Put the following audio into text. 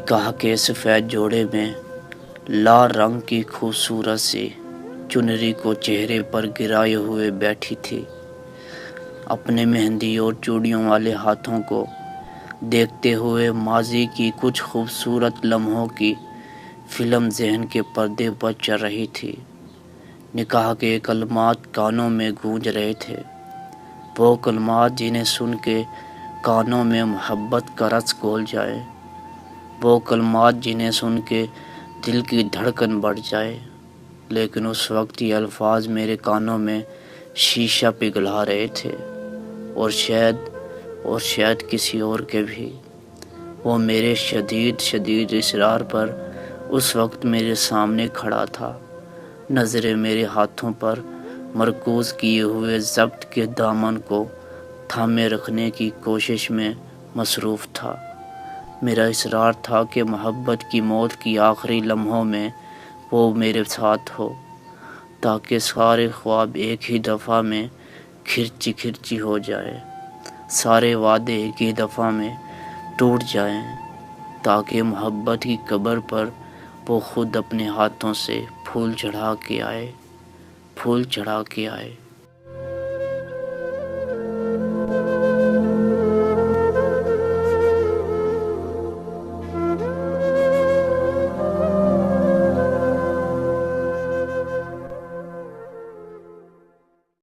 نکاح کے سفید جوڑے میں لال رنگ کی خوبصورت سی چنری کو چہرے پر گرائے ہوئے بیٹھی تھی، اپنے مہندی اور چوڑیوں والے ہاتھوں کو دیکھتے ہوئے ماضی کی کچھ خوبصورت لمحوں کی فلم ذہن کے پردے پر چل رہی تھی۔ نکاح کے کلمات کانوں میں گونج رہے تھے، وہ کلمات جنہیں سن کے کانوں میں محبت کا رس گھول جائے، وہ کلمات جنہیں سن کے دل کی دھڑکن بڑھ جائے۔ لیکن اس وقت یہ الفاظ میرے کانوں میں شیشہ پگھلا رہے تھے، اور شاید کسی اور کے بھی۔ وہ میرے شدید اصرار پر اس وقت میرے سامنے کھڑا تھا، نظریں میرے ہاتھوں پر مرکوز کیے ہوئے ضبط کے دامن کو تھامے رکھنے کی کوشش میں مصروف تھا۔ میرا اصرار تھا کہ محبت کی موت کی آخری لمحوں میں وہ میرے ساتھ ہو، تاکہ سارے خواب ایک ہی دفعہ میں کھرچی ہو جائے، سارے وعدے ایک ہی دفعہ میں ٹوٹ جائیں، تاکہ محبت کی قبر پر وہ خود اپنے ہاتھوں سے پھول چڑھا کے آئے۔